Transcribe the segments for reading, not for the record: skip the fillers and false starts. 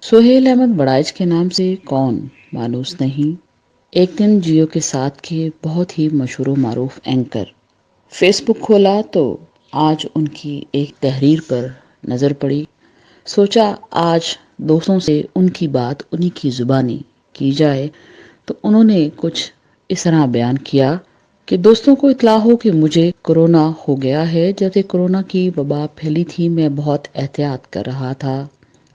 سہیل احمد بڑائچ کے نام سے کون مانوس نہیں؟ ایک دن جیو کے ساتھ کے بہت ہی مشہور و معروف اینکر فیس بک کھولا تو آج ان کی ایک تحریر پر نظر پڑی۔ سوچا آج دوستوں سے ان کی بات انہی کی زبانی کی جائے تو انہوں نے کچھ اس طرح بیان کیا کہ دوستوں کو اطلاع ہو کہ مجھے کورونا ہو گیا ہے۔ جب سے کورونا کی وبا پھیلی تھی میں بہت احتیاط کر رہا تھا،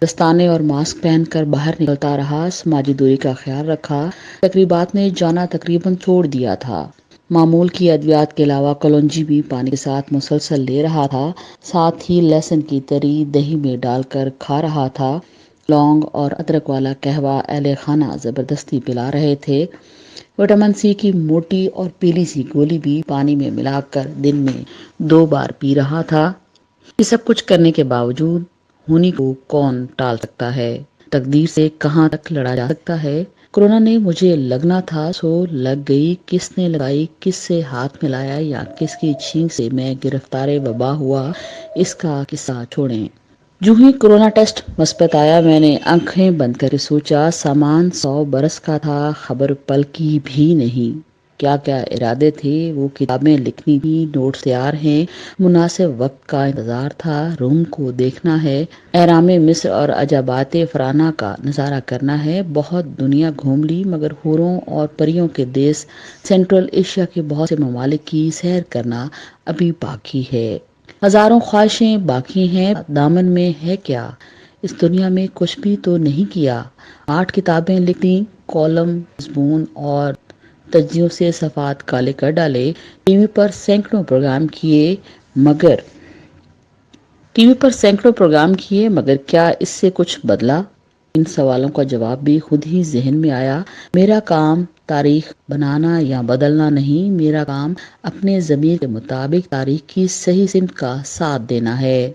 دستانے اور ماسک پہن کر باہر نکلتا رہا، سماجی دوری کا خیال رکھا، تقریبات میں جانا تقریباً چھوڑ دیا تھا، معمول کی ادویات کے علاوہ کلونجی بھی پانی کے ساتھ مسلسل لے رہا تھا، ساتھ ہی لہسن کی تری دہی میں ڈال کر کھا رہا تھا، لونگ اور ادرک والا قہوہ اہل خانہ زبردستی پلا رہے تھے، وٹامن سی کی موٹی اور پیلی سی گولی بھی پانی میں ملا کر دن میں 2 بار پی رہا تھا۔ یہ سب کچھ کرنے کے باوجود ہونی کو کون ٹال سکتا ہے؟ تقدیر سے کہاں تک لڑا جا سکتا ہے؟ کورونا نے مجھے لگنا تھا سو لگ گئی، کس نے لگائی، کس سے ہاتھ ملایا یا کس کی چھینک سے میں گرفتار وبا ہوا، اس کا قصہ چھوڑیں۔ جو ہی کورونا ٹیسٹ مثبت آیا میں نے آنکھیں بند کر کے سوچا سامان 100 برس کا تھا، خبر پل کی بھی نہیں۔ کیا کیا ارادے تھے، وہ کتابیں لکھنی تھی، نوٹس تیار ہیں، مناسب وقت کا انتظار تھا، روم کو دیکھنا ہے، اہرام مصر اور عجائبات فرعونہ کا نظارہ کرنا ہے۔ بہت دنیا گھوم لی مگر حوروں اور پریوں کے دیس سینٹرل ایشیا کے بہت سے ممالک کی سیر کرنا ابھی باقی ہے۔ ہزاروں خواہشیں باقی ہیں، دامن میں ہے کیا؟ اس دنیا میں کچھ بھی تو نہیں کیا۔ 8 کتابیں لکھ دیں، کالم مضمون اور تجزیوں سے صفحات کالے کر ڈالے، ٹی وی پر سینکڑوں پروگرام کیے مگر کیا اس سے کچھ بدلا؟ ان سوالوں کا جواب بھی خود ہی ذہن میں آیا۔ میرا کام تاریخ بنانا یا بدلنا نہیں، میرا کام اپنے ضمیر کے مطابق تاریخ کی صحیح سمت کا ساتھ دینا ہے۔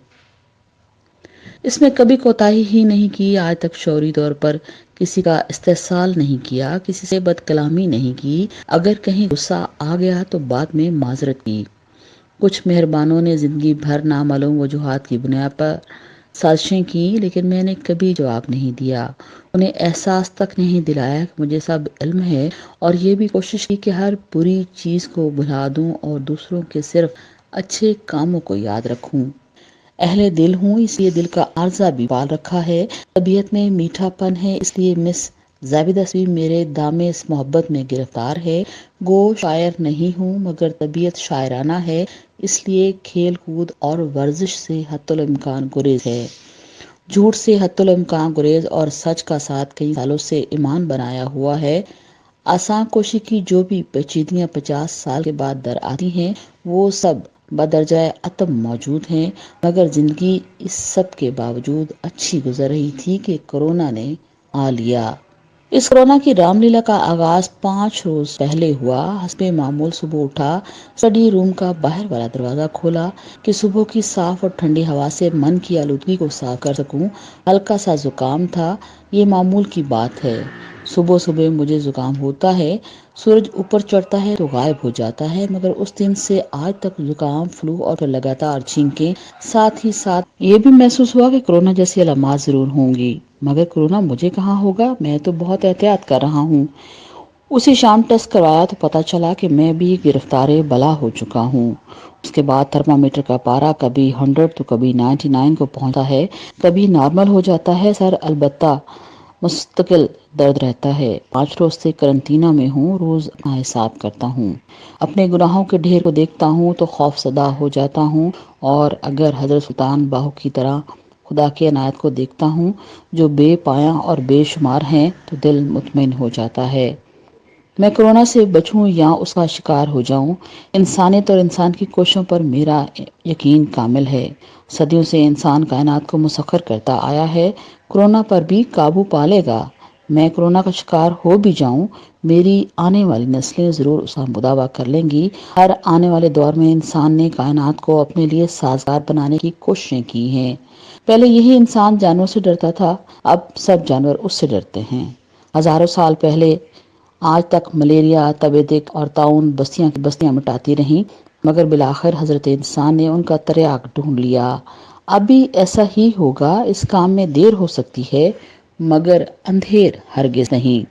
اس میں کبھی کوتاہی ہی نہیں کی، آج تک شعوری طور پر کسی کا استحصال نہیں کیا، کسی سے بد کلامی نہیں کی، اگر کہیں غصہ آ گیا تو بعد میں معذرت کی۔ کچھ مہربانوں نے زندگی بھر نامعلوم وجوہات کی بنیاد پر سازشیں کی لیکن میں نے کبھی جواب نہیں دیا، انہیں احساس تک نہیں دلایا کہ مجھے سب علم ہے، اور یہ بھی کوشش کی کہ ہر بری چیز کو بھلا دوں اور دوسروں کے صرف اچھے کاموں کو یاد رکھوں۔ اہل دل ہوں اس لیے دل کا عارضہ بھی پال رکھا ہے، طبیعت میں میٹھا پن ہے اس لیے مس زابیدہ بھی میرے دام اس محبت میں گرفتار ہے۔ گو شاعر نہیں ہوں مگر طبیعت شاعرانہ ہے، اس لیے کھیل کود اور ورزش سے حتی الامکان گریز ہے۔ جھوٹ سے حتی الامکان گریز اور سچ کا ساتھ کئی سالوں سے ایمان بنایا ہوا ہے۔ آسان کوشی کی جو بھی پیچیدگیاں 50 سال کے بعد در آتی ہیں وہ سب بدرجۂ عتم موجود ہیں، مگر زندگی اس سب کے باوجود اچھی گزر رہی تھی کہ کورونا نے آ لیا۔ اس کورونا کی رام لیلا کا آغاز 5 روز پہلے ہوا۔ حسب معمول صبح اٹھا، اسٹڈی روم کا باہر والا دروازہ کھولا کہ صبح کی صاف اور ٹھنڈی ہوا سے من کی آلودگی کو صاف کر سکوں۔ ہلکا سا زکام تھا، یہ معمول کی بات ہے، صبح صبح مجھے زکام ہوتا ہے، سورج اوپر چڑھتا ہے تو غائب ہو جاتا ہے، مگر اس دن سے آج تک زکام، فلو اور پھر لگاتار چھینکیں، ساتھ ہی ساتھ یہ بھی محسوس ہوا کہ کورونا جیسی علامات ضرور ہوں گی، مگر کورونا مجھے کہاں ہوگا، میں تو بہت احتیاط کر رہا ہوں۔ اسی شام ٹیسٹ کروایا تو پتہ چلا کہ میں بھی گرفتار بلا ہو چکا ہوں۔ اس کے بعد تھرمامیٹر کا پارا کبھی 100 تو کبھی 99 کو پہنچتا ہے، کبھی نارمل ہو جاتا ہے، سر البتہ مستقل درد رہتا ہے۔ 5 روز سے قرنطینہ میں ہوں، روز اپنا حساب کرتا ہوں، اپنے گناہوں کے ڈھیر کو دیکھتا ہوں تو خوف زدہ ہو جاتا ہوں، اور اگر حضرت سلطان باہو کی طرح خدا کی عنایت کو دیکھتا ہوں جو بے پایاں اور بے شمار ہیں تو دل مطمئن ہو جاتا ہے۔ میں کورونا سے بچوں یا اس کا شکار ہو جاؤں، انسانیت اور انسان کی کوششوں پر میرا یقین کامل ہے۔ صدیوں سے انسان کائنات کو مسخر کرتا آیا ہے، کورونا پر بھی قابو پا لے گا۔ میں کورونا کا شکار ہو بھی جاؤں، میری آنے والی نسلیں ضرور اس کا مداوع کر لیں گی۔ ہر آنے والے دور میں انسان نے کائنات کو اپنے لیے سازگار بنانے کی کوششیں کی ہیں۔ پہلے یہی انسان جانور سے ڈرتا تھا، اب سب جانور اس سے ڈرتے ہیں۔ ہزاروں سال پہلے آج تک ملیریا، تبے دق اور طاعون بستیاں کی بستیاں مٹاتی رہیں، مگر بالآخر حضرت انسان نے ان کا تریاق ڈھونڈ لیا۔ اب بھی ایسا ہی ہوگا، اس کام میں دیر ہو سکتی ہے، مگر اندھیر ہرگز نہیں۔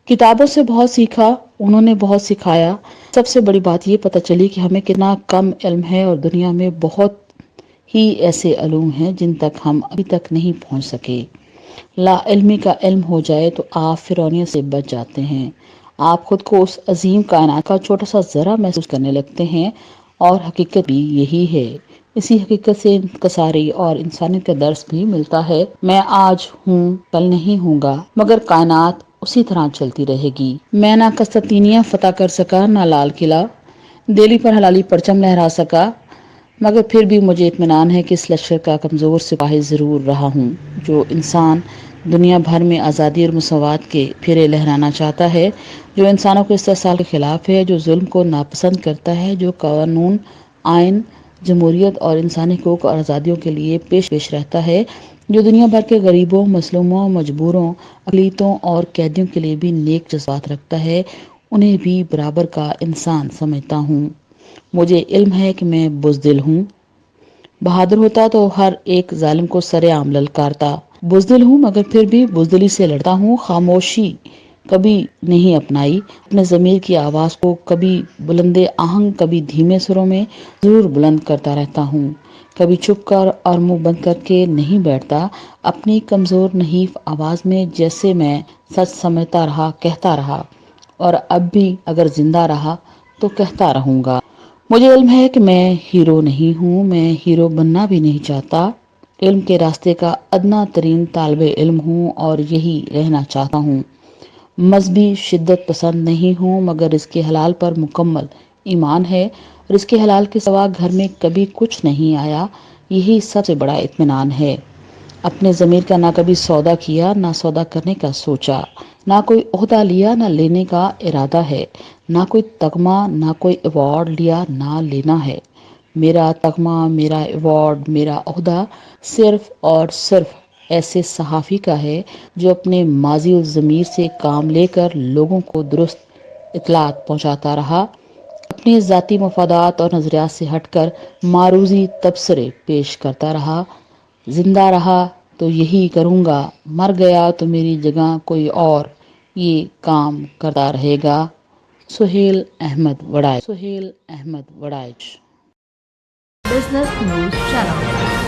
کتابوں سے بہت سیکھا، انہوں نے بہت سکھایا۔ سب سے بڑی بات یہ پتہ چلی کہ ہمیں کتنا کم علم ہے اور دنیا میں بہت ہی ایسے علوم ہیں جن تک ہم ابھی تک نہیں پہنچ سکے۔ لا علمی کا علم ہو جائے تو آپ فرعونیت سے بچ جاتے ہیں۔ آپ خود کو اس عظیم کائنات کا چھوٹا سا ذرہ محسوس کرنے لگتے ہیں، اور حقیقت بھی یہی ہے۔ اسی حقیقت سے انکساری اور انسانیت کا درس بھی ملتا ہے۔ میں آج ہوں، کل نہیں ہوں گا، مگر کائنات اسی طرح چلتی رہے گی۔ میں نہ قسطنطنیہ فتح کر سکا، نہ لال قلعہ، دہلی پر حلالی پرچم لہرا سکا، مگر پھر بھی مجھے اطمینان ہے کہ اس لشکر کا کمزور سپاہی ضرور رہا ہوں۔ جو انسان دنیا بھر میں آزادی اور مساوات کے پھیرے لہرانا چاہتا ہے، جو انسانوں کے استحصال کے خلاف ہے، جو ظلم کو ناپسند کرتا ہے، جو قانون، آئین، جمہوریت اور انسانی حقوق اور آزادیوں کے لیے پیش رہتا ہے، جو دنیا بھر کے غریبوں، مظلوموں، مجبوروں، اقلیتوں اور قیدیوں کے لیے بھی نیک جذبات رکھتا ہے، انہیں بھی برابر کا انسان سمجھتا ہوں۔ مجھے علم ہے کہ میں بزدل ہوں۔ بہادر ہوتا تو ہر ایک ظالم کو سر عام للکارتا۔ بزدل ہوں مگر پھر بھی بزدلی سے لڑتا ہوں۔ خاموشی کبھی نہیں اپنائی، اپنے ضمیر کی آواز کو کبھی بلند آہنگ، کبھی دھیمے سروں میں ضرور بلند کرتا رہتا ہوں۔ کبھی چھپ کر اور منہ بند کر کے نہیں بیٹھتا، اپنی کمزور نحیف آواز میں، جیسے میں سچ سمجھتا رہا، کہتا رہا، اور اب بھی اگر زندہ رہا تو کہتا رہوں گا۔ مجھے علم ہے کہ میں ہیرو نہیں ہوں، میں ہیرو بننا بھی نہیں چاہتا۔ علم کے راستے کا ادنا ترین طالب علم ہوں اور یہی رہنا چاہتا ہوں۔ مذہبی شدت پسند نہیں ہوں، مگر رزق حلال پر مکمل ایمان ہے۔ رزق حلال کے سوا گھر میں کبھی کچھ نہیں آیا، یہی سب سے بڑا اطمینان ہے۔ اپنے ضمیر کا نہ کبھی سودا کیا، نہ سودا کرنے کا سوچا، نہ کوئی عہدہ لیا، نہ لینے کا ارادہ ہے، نہ کوئی تمغہ، نہ کوئی ایوارڈ لیا، نہ لینا ہے۔ میرا تمغہ، میرا ایوارڈ، میرا عہدہ صرف اور صرف ایسے صحافی کا ہے جو اپنے ماضی و ضمیر سے کام لے کر لوگوں کو درست اطلاعات پہنچاتا رہا، اپنے ذاتی مفادات اور نظریات سے ہٹ کر معروضی تبصرے پیش کرتا رہا۔ زندہ رہا تو یہی کروں گا، مر گیا تو میری جگہ کوئی اور یہ کام کرتا رہے گا۔ Sohail Ahmed Waraich. Business news channel